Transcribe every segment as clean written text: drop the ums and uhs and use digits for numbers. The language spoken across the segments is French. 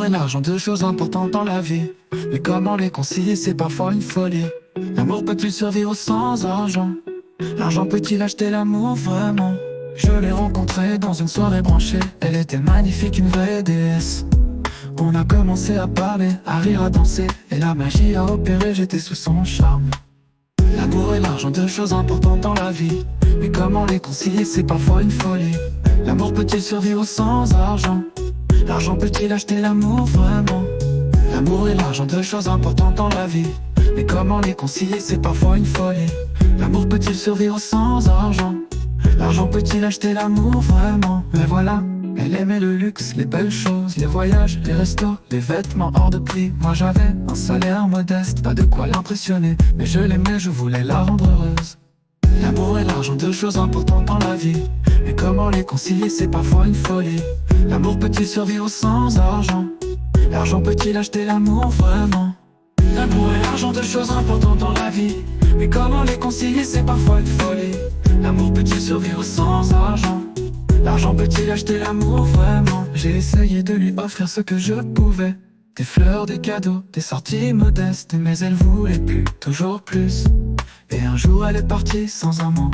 et l'argent, deux choses importantes dans la vie. Mais comment les concilier, c'est parfois une folie. L'amour peut-il survivre sans argent? L'argent peut-il acheter l'amour vraiment? Je l'ai rencontrée dans une soirée branchée. Elle était magnifique, une vraie déesse. On a commencé à parler, à rire, à danser, et la magie a opéré, j'étais sous son charme. L'amour et l'argent, deux choses importantes dans la vie. Mais comment les concilier, c'est parfois une folie. L'amour peut-il survivre sans argent? L'argent peut-il acheter l'amour vraiment? L'amour et l'argent, deux choses importantes dans la vie. Mais comment les concilier, c'est parfois une folie. L'amour peut-il survivre sans argent? L'argent peut-il acheter l'amour vraiment? Mais voilà, elle aimait le luxe, les belles choses, les voyages, les restos, les vêtements hors de prix. Moi j'avais un salaire modeste, pas de quoi l'impressionner, mais je l'aimais, je voulais la rendre heureuse. L'amour et l'argent, deux choses importantes dans la vie. Mais comment les concilier, c'est parfois une folie. L'amour peut-il survivre sans argent? L'argent peut-il acheter l'amour vraiment? L'amour et l'argent, deux choses importantes dans la vie. Mais comment les concilier, c'est parfois une folie. L'amour peut-il survivre sans argent? L'argent peut-il acheter l'amour vraiment? J'ai essayé de lui offrir ce que je pouvais. Des fleurs, des cadeaux, des sorties modestes. Mais elle voulait plus, toujours plus. Et un jour elle est partie sans un mot.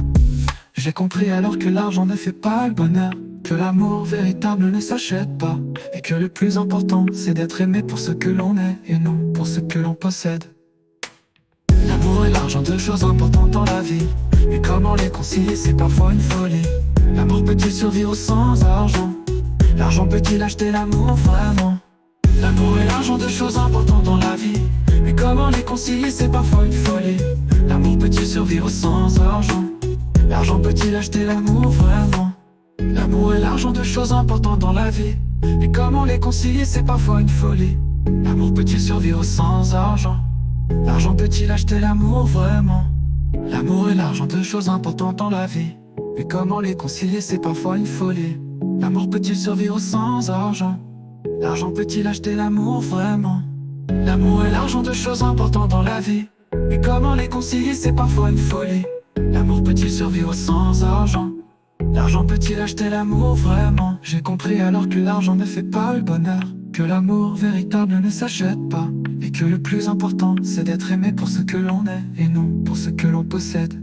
J'ai compris alors que l'argent ne fait pas le bonheur, que l'amour véritable ne s'achète pas, et que le plus important c'est d'être aimé pour ce que l'on est et non pour ce que l'on possède. L'amour et l'argent, deux choses importantes dans la vie. Mais comment les concilier, c'est parfois une folie. L'amour peut-il survivre sans argent? L'argent peut-il acheter l'amour vraiment? L'amour et l'argent, deux choses importantes dans la vie. Mais comment les concilier, c'est parfois une folie. L'amour peut-il survivre sans argent? L'argent peut-il acheter l'amour vraiment? L'amour et l'argent, deux choses importantes dans la vie. Mais comment les concilier, c'est parfois une folie. L'amour peut-il survivre sans argent? L'argent peut-il acheter l'amour vraiment? L'amour et l'argent, deux choses importantes dans la vie. Mais comment les concilier, c'est parfois une folie. L'amour peut-il survivre sans argent? L'argent peut-il acheter l'amour vraiment? L'amour et l'argent, deux choses importantes dans la vie. Mais comment les concilier, c'est parfois une folie. L'amour peut-il survivre sans argent? L'argent peut-il acheter l'amour vraiment? J'ai compris alors que l'argent ne fait pas le bonheur, que l'amour véritable ne s'achète pas, et que le plus important c'est d'être aimé pour ce que l'on est et non pour ce que l'on possède.